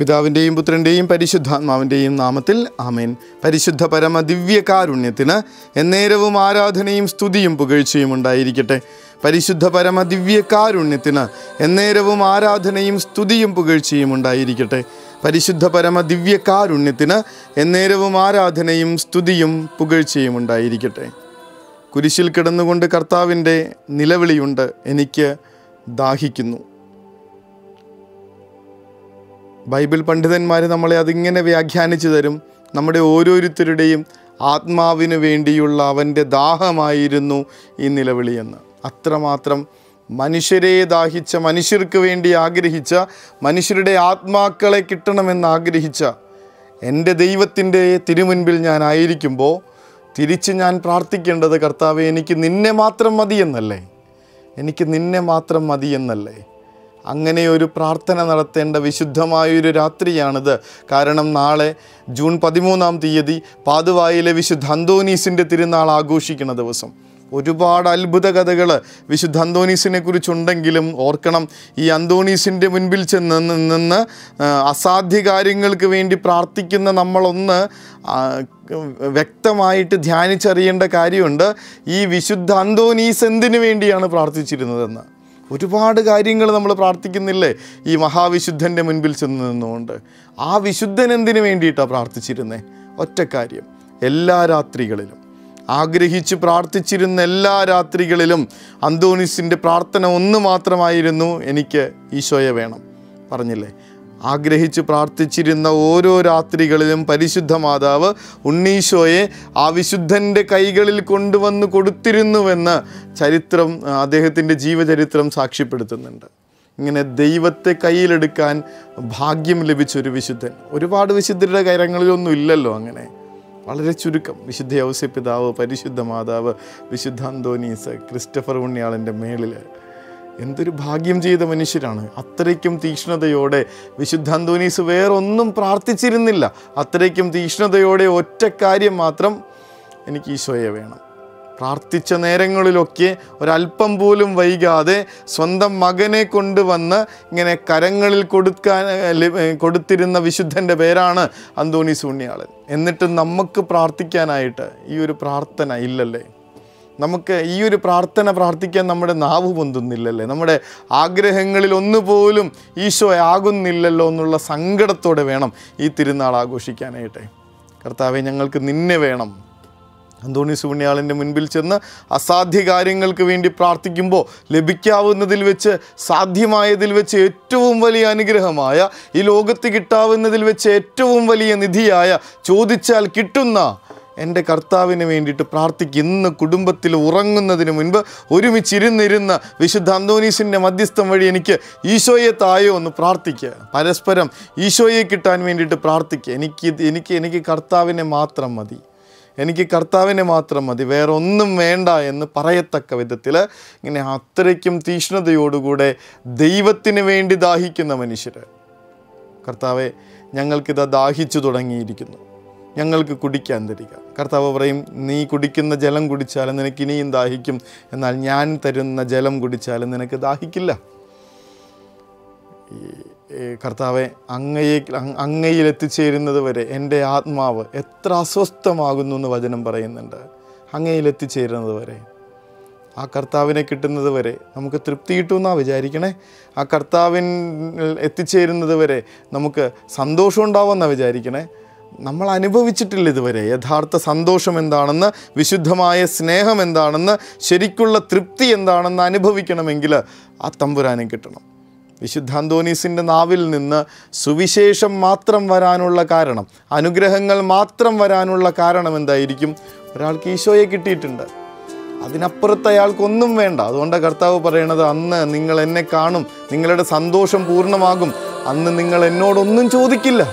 പിതാവിൻ്റെയും പുത്രൻ്റെയും പരിശുദ്ധാത്മാവിൻ്റെയും നാമത്തിൽ ആമേൻ. പരിശുദ്ധ പരമ ദിവ്യകാരുണ്യത്തിന് എന്നേരവും ആരാധനയും സ്തുതിയും പുകഴ്ചയും ഉണ്ടായിരിക്കട്ടെ. പരിശുദ്ധ പരമ ദിവ്യകാരുണ്യത്തിന് എന്നേരവും ആരാധനയും സ്തുതിയും പുകഴ്ചയും ഉണ്ടായിരിക്കട്ടെ. പരിശുദ്ധ പരമ ദിവ്യകാരുണ്യത്തിന് എന്നേരവും ആരാധനയും സ്തുതിയും പുകഴ്ചയും ഉണ്ടായിരിക്കട്ടെ. കുരിശിൽ കിടന്നുകൊണ്ട് കർത്താവിൻ്റെ നിലവിളിയുണ്ട്, എനിക്ക് ദാഹിക്കുന്നു. ബൈബിൾ പണ്ഡിതന്മാർ നമ്മളെ അതിങ്ങനെ വ്യാഖ്യാനിച്ചു തരും. നമ്മുടെ ഓരോരുത്തരുടെയും ആത്മാവിന് വേണ്ടിയുള്ള അവൻ്റെ ദാഹമായിരുന്നു ഈ നിലവിളിയെന്ന്. അത്രമാത്രം മനുഷ്യരെ ദാഹിച്ച, മനുഷ്യർക്ക് വേണ്ടി ആഗ്രഹിച്ച, മനുഷ്യരുടെ ആത്മാക്കളെ കിട്ടണമെന്ന് ആഗ്രഹിച്ച എൻ്റെ ദൈവത്തിൻ്റെ തിരുമുൻപിൽ ഞാൻ ആയിരിക്കുമ്പോൾ തിരിച്ച് ഞാൻ പ്രാർത്ഥിക്കേണ്ടത്, കർത്താവേ എനിക്ക് നിന്നെ മാത്രം മതിയെന്നല്ലേ, എനിക്ക് നിന്നെ മാത്രം മതിയെന്നല്ലേ. അങ്ങനെ ഒരു പ്രാർത്ഥന നടത്തേണ്ട വിശുദ്ധമായൊരു രാത്രിയാണിത്. കാരണം നാളെ ജൂൺ 13 പാതുവായിലെ വിശുദ്ധ അന്തോനീസിൻ്റെ തിരുനാൾ ആഘോഷിക്കുന്ന ദിവസം. ഒരുപാട് അത്ഭുത കഥകൾ വിശുദ്ധ അന്തോനീസിനെ കുറിച്ചുണ്ടെങ്കിലും ഓർക്കണം, ഈ അന്തോനീസിൻ്റെ മുൻപിൽ നിന്ന് അസാധ്യ കാര്യങ്ങൾക്ക് വേണ്ടി പ്രാർത്ഥിക്കുന്ന നമ്മളൊന്ന് വ്യക്തമായിട്ട് ധ്യാനിച്ചറിയേണ്ട കാര്യമുണ്ട്. ഈ വിശുദ്ധ അന്തോനീസ് എന്തിനു വേണ്ടിയാണ് പ്രാർത്ഥിച്ചിരുന്നതെന്ന്. ഒരുപാട് കാര്യങ്ങൾ നമ്മൾ പ്രാർത്ഥിക്കുന്നില്ലേ ഈ മഹാവിശുദ്ധൻ്റെ മുൻപിൽ ചെന്ന് നിന്നുകൊണ്ട്. ആ വിശുദ്ധൻ എന്തിനു വേണ്ടിയിട്ടാണ് പ്രാർത്ഥിച്ചിരുന്നത്? ഒറ്റ കാര്യം, എല്ലാ രാത്രികളിലും ആഗ്രഹിച്ച് പ്രാർത്ഥിച്ചിരുന്ന എല്ലാ രാത്രികളിലും അന്തോനീസിൻ്റെ പ്രാർത്ഥന ഒന്ന് മാത്രമായിരുന്നു, എനിക്ക് ഈശോയെ വേണം. പറഞ്ഞില്ലേ, ആഗ്രഹിച്ച് പ്രാർത്ഥിച്ചിരുന്ന ഓരോ രാത്രികളിലും പരിശുദ്ധ മാതാവ് ഉണ്ണീശോയെ ആ വിശുദ്ധൻ്റെ കൈകളിൽ കൊണ്ടുവന്ന് കൊടുത്തിരുന്നുവെന്ന് ചരിത്രം, അദ്ദേഹത്തിൻ്റെ ജീവചരിത്രം സാക്ഷ്യപ്പെടുത്തുന്നുണ്ട്. ഇങ്ങനെ ദൈവത്തെ കയ്യിലെടുക്കാൻ ഭാഗ്യം ലഭിച്ചൊരു വിശുദ്ധൻ. ഒരുപാട് വിശുദ്ധരുടെ കരങ്ങളിലൊന്നും ഇല്ലല്ലോ അങ്ങനെ, വളരെ ചുരുക്കം. വിശുദ്ധ ഔസേപ്പിതാവ്, പരിശുദ്ധ മാതാവ്, വിശുദ്ധ അന്തോനീസ്, ക്രിസ്റ്റഫർ പുണ്യാളൻ്റെ മേളിൽ എന്തൊരു ഭാഗ്യം ചെയ്ത മനുഷ്യരാണ്. അത്രയ്ക്കും തീക്ഷ്ണതയോടെ വിശുദ്ധ അന്തോനീസ് വേറൊന്നും പ്രാർത്ഥിച്ചിരുന്നില്ല. അത്രയ്ക്കും തീക്ഷ്ണതയോടെ ഒറ്റ കാര്യം മാത്രം, എനിക്ക് ഈശോയെ വേണം. പ്രാർത്ഥിച്ച നേരങ്ങളിലൊക്കെ ഒരല്പം പോലും വൈകാതെ സ്വന്തം മകനെ കൊണ്ടുവന്ന് ഇങ്ങനെ കരങ്ങളിൽ കൊടുത്തിരുന്ന വിശുദ്ധൻ്റെ പേരാണ് അന്തോനീസ് പുണ്യാളൻ. എന്നിട്ട് നമുക്ക് പ്രാർത്ഥിക്കാനായിട്ട് ഈ ഒരു പ്രാർത്ഥന ഇല്ലല്ലേ? നമുക്ക് ഈ ഒരു പ്രാർത്ഥന പ്രാർത്ഥിക്കാൻ നമ്മുടെ നാവ് പൊന്തുന്നില്ലല്ലേ? നമ്മുടെ ആഗ്രഹങ്ങളിൽ ഒന്നുപോലും ഈശോ ആകുന്നില്ലല്ലോ എന്നുള്ള സങ്കടത്തോടെ വേണം ഈ തിരുനാൾ ആഘോഷിക്കാനായിട്ട്. കർത്താവെ, ഞങ്ങൾക്ക് നിന്നെ വേണം. അന്തോനീസ് പുണ്യാളൻ്റെ മുൻപിൽ ചെന്ന് അസാധ്യ കാര്യങ്ങൾക്ക് വേണ്ടി പ്രാർത്ഥിക്കുമ്പോൾ ലഭിക്കാവുന്നതിൽ വെച്ച്, സാധ്യമായതിൽ വെച്ച് ഏറ്റവും വലിയ അനുഗ്രഹമായ, ഈ ലോകത്ത് കിട്ടാവുന്നതിൽ വെച്ച് ഏറ്റവും വലിയ നിധിയായ, ചോദിച്ചാൽ കിട്ടുന്ന എൻ്റെ കർത്താവിന് വേണ്ടിയിട്ട് പ്രാർത്ഥിക്കുക. ഇന്ന് കുടുംബത്തിൽ ഉറങ്ങുന്നതിന് മുൻപ് ഒരുമിച്ചിരുന്നിരുന്ന വിശുദ്ധ അന്തോനീസിൻ്റെ മധ്യസ്ഥം വഴി എനിക്ക് ഈശോയെ തായോ എന്ന് പ്രാർത്ഥിക്കുക. പരസ്പരം ഈശോയെ കിട്ടാൻ വേണ്ടിയിട്ട് പ്രാർത്ഥിക്കുക. എനിക്ക് കർത്താവിനെ മാത്രം മതി, എനിക്ക് കർത്താവിനെ മാത്രം മതി, വേറെ ഒന്നും വേണ്ട എന്ന് പറയത്തക്ക വിധത്തിൽ ഇങ്ങനെ അത്രയ്ക്കും തീക്ഷ്ണതയോടുകൂടെ ദൈവത്തിന് വേണ്ടി ദാഹിക്കുന്ന മനുഷ്യർ. കർത്താവെ, ഞങ്ങൾക്കിത് ദാഹിച്ചു തുടങ്ങിയിരിക്കുന്നു, ഞങ്ങൾക്ക് കുടിക്കാൻ തരിക. കർത്താവ് പറയും, നീ കുടിക്കുന്ന ജലം കുടിച്ചാലും നിനക്ക് ഇനിയും ദാഹിക്കും, എന്നാൽ ഞാൻ തരുന്ന ജലം കുടിച്ചാലും നിനക്ക് ദാഹിക്കില്ല. കർത്താവെ, അങ്ങയിൽ എത്തിച്ചേരുന്നത് വരെ എൻ്റെ ആത്മാവ് എത്ര അസ്വസ്ഥമാകുന്നു എന്ന് വചനം പറയുന്നുണ്ട്. അങ്ങയിൽ എത്തിച്ചേരുന്നത് വരെ, ആ കർത്താവിനെ കിട്ടുന്നത് വരെ നമുക്ക് തൃപ്തി കിട്ടുമെന്നാണ് വിചാരിക്കണേ. ആ കർത്താവിൻ എത്തിച്ചേരുന്നത് വരെ നമുക്ക് സന്തോഷം ഉണ്ടാവുമെന്നാണ് വിചാരിക്കണേ. നമ്മൾ അനുഭവിച്ചിട്ടില്ല ഇതുവരെ യഥാർത്ഥ സന്തോഷം എന്താണെന്ന്, വിശുദ്ധമായ സ്നേഹം എന്താണെന്ന്, ശരിക്കുള്ള തൃപ്തി എന്താണെന്ന് അനുഭവിക്കണമെങ്കിൽ ആ തമ്പുരാനെ കിട്ടണം. വിശുദ്ധ അന്തോനീസിൻ്റെ നാവിൽ നിന്ന് സുവിശേഷം മാത്രം വരാനുള്ള കാരണം, അനുഗ്രഹങ്ങൾ മാത്രം വരാനുള്ള കാരണം എന്തായിരിക്കും? ഒരാൾക്ക് ഈശോയെ കിട്ടിയിട്ടുണ്ട്, അതിനപ്പുറത്ത് അയാൾക്കൊന്നും വേണ്ട. അതുകൊണ്ട് കർത്താവ് പറയണത്, അന്ന് നിങ്ങൾ എന്നെ കാണും, നിങ്ങളുടെ സന്തോഷം പൂർണ്ണമാകും, അന്ന് നിങ്ങൾ എന്നോടൊന്നും ചോദിക്കില്ല.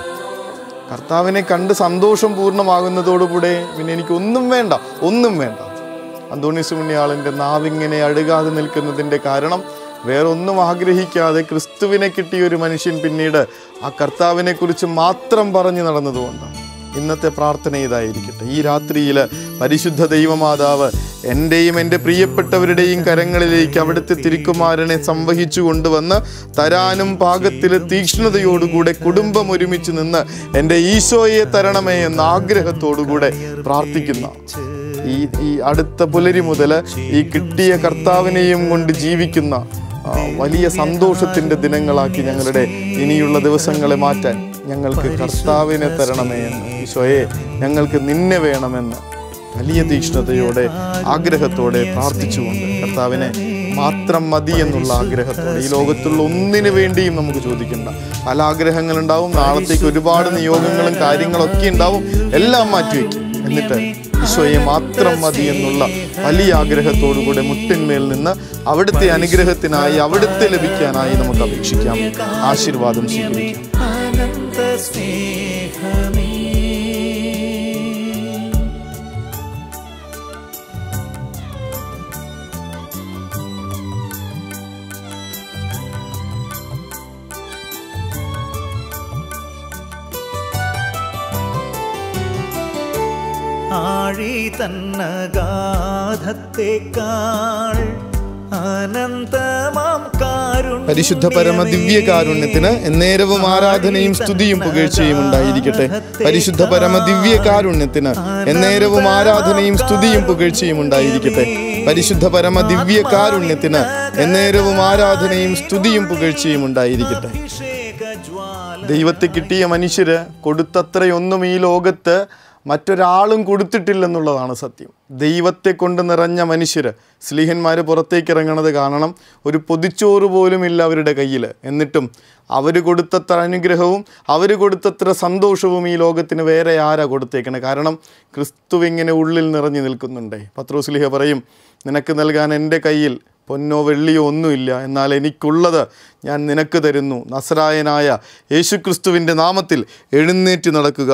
കർത്താവിനെ കണ്ട് സന്തോഷം പൂർണ്ണമാകുന്നതോടുകൂടെ പിന്നെ എനിക്കൊന്നും വേണ്ട, ഒന്നും വേണ്ട. അന്തോനീസ് പുണ്യാളൻ്റെ നാവിങ്ങനെ അഴുകാതെ നിൽക്കുന്നതിൻ്റെ കാരണം, വേറൊന്നും ആഗ്രഹിക്കാതെ ക്രിസ്തുവിനെ കിട്ടിയ ഒരു മനുഷ്യൻ പിന്നീട് ആ കർത്താവിനെക്കുറിച്ച് മാത്രം പറഞ്ഞു നടന്നതുകൊണ്ടാണ്. ഇന്നത്തെ പ്രാർത്ഥന ഇതായിരിക്കട്ടെ. ഈ രാത്രിയിൽ പരിശുദ്ധ ദൈവമാതാവ് എൻ്റെയും എൻ്റെ പ്രിയപ്പെട്ടവരുടെയും കരങ്ങളിലേക്ക് അവിടുത്തെ തിരുക്കുമാരനെ സംവഹിച്ചു കൊണ്ടുവന്ന് തരാനും പാകത്തിൽ തീക്ഷ്ണതയോടുകൂടെ കുടുംബം ഒരുമിച്ച് നിന്ന് എൻ്റെ ഈശോയെ തരണമേ എന്ന ആഗ്രഹത്തോടുകൂടെ പ്രാർത്ഥിക്കുന്ന ഈ അടുത്ത പുലരി മുതൽ ഈ കിട്ടിയ കർത്താവിനെയും കൊണ്ട് ജീവിക്കുന്ന വലിയ സന്തോഷത്തിൻ്റെ ദിനങ്ങളാക്കി ഞങ്ങളുടെ ഇനിയുള്ള ദിവസങ്ങളെ മാറ്റാൻ ഞങ്ങൾക്ക് കർത്താവിനെ തരണമേ എന്ന്, ഈശോയെ ഞങ്ങൾക്ക് നിന്നെ വേണമെന്ന് വലിയ തീക്ഷ്ണതയോടെ ആഗ്രഹത്തോടെ പ്രാർത്ഥിച്ചുകൊണ്ട് കർത്താവിനെ മാത്രം മതി എന്നുള്ള ആഗ്രഹത്തോടെ ഈ ലോകത്തുള്ള ഒന്നിനു വേണ്ടിയും നമുക്ക് ചോദിക്കണ്ട. പല ആഗ്രഹങ്ങളുണ്ടാവും, നാളത്തേക്ക് ഒരുപാട് നിയോഗങ്ങളും കാര്യങ്ങളൊക്കെ ഉണ്ടാവും, എല്ലാം മാറ്റിവെക്കും. എന്നിട്ട് ഈശോയെ മാത്രം മതി എന്നുള്ള വലിയ ആഗ്രഹത്തോടുകൂടെ മുട്ടിന്മേൽ നിന്ന് അവിടുത്തെ അനുഗ്രഹത്തിനായി അവിടുത്തെ ലഭിക്കാനായി നമുക്ക് അപേക്ഷിക്കാം. ആശീർവാദം സ്വീകരിക്കാം. ആഴി തന്നഗാധത്തേക്കാൾ അനന്തമാം കാരുണ്യം പരിശുദ്ധ പരമ ദിവ്യ കാരുണ്യത്തിന് എന്നേരവും ആരാധനയും സ്തുതിയും പുകഴ്ചയും ഉണ്ടായിരിക്കട്ടെ. പരിശുദ്ധ പരമ ദിവ്യ കാരുണ്യത്തിന് എന്നേരവും ആരാധനയും സ്തുതിയും പുകഴ്ചയും ഉണ്ടായിരിക്കട്ടെ. പരിശുദ്ധ പരമ ദിവ്യ കാരുണ്യത്തിന് എന്നേരവും ആരാധനയും സ്തുതിയും പുകഴ്ചയും ഉണ്ടായിരിക്കട്ടെ. ദൈവത്തെ കിട്ടിയ മനുഷ്യര് കൊടുത്തത്രയൊന്നും ഈ ലോകത്ത് മറ്റൊരാളും കൊടുത്തിട്ടില്ലെന്നുള്ളതാണ് സത്യം. ദൈവത്തെ കൊണ്ട് നിറഞ്ഞ മനുഷ്യര്, സ്ലീഹന്മാർ പുറത്തേക്ക് ഇറങ്ങണത് കാണണം. ഒരു പൊതിച്ചോറ് പോലും ഇല്ല അവരുടെ കയ്യിൽ. എന്നിട്ടും അവർ കൊടുത്തത്ര അനുഗ്രഹവും അവർ കൊടുത്തത്ര സന്തോഷവും ഈ ലോകത്തിന് വേറെ ആരാ കൊടുത്തേക്കണേ? കാരണം ക്രിസ്തു ഇങ്ങനെ ഉള്ളിൽ നിറഞ്ഞു നിൽക്കുന്നുണ്ടേ. പത്രോസ് സ്ലീഹ പറയും, നിനക്ക് നൽകാൻ എൻ്റെ കയ്യിൽ പൊന്നോ വെള്ളിയോ ഒന്നുമില്ല, എന്നാൽ എനിക്കുള്ളത് ഞാൻ നിനക്ക് തരുന്നു. നസറായനായ യേശുക്രിസ്തുവിൻ്റെ നാമത്തിൽ എഴുന്നേറ്റ് നടക്കുക.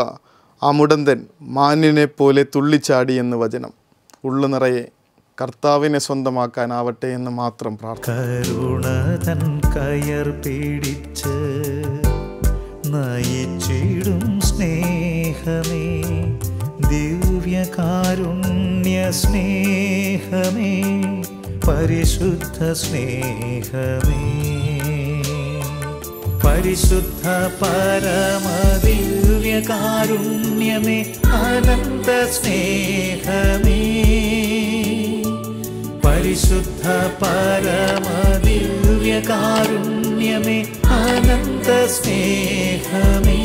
ആ മുടന്തൻ മാന്യനെ പോലെ തുള്ളിച്ചാടി എന്ന് വചനം. ഉള്ളു നിറയെ കർത്താവിനെ സ്വന്തമാക്കാനാവട്ടെ എന്ന് മാത്രം പ്രാർത്ഥന. കരുണതൻ കയർ പിടിച്ച് നയിച്ചിടും സ്നേഹമേ, ദിവ്യകാരുണ്യ സ്നേഹമേ, പരിശുദ്ധ സ്നേഹമേ, പരിശുദ്ധ പരമദിവ്യകാരുണ്യമേ, അനന്ത സ്നേഹമേ, പരിശുദ്ധ പരമദിവ്യകാരുണ്യമേ, അനന്ത സ്നേഹമേ.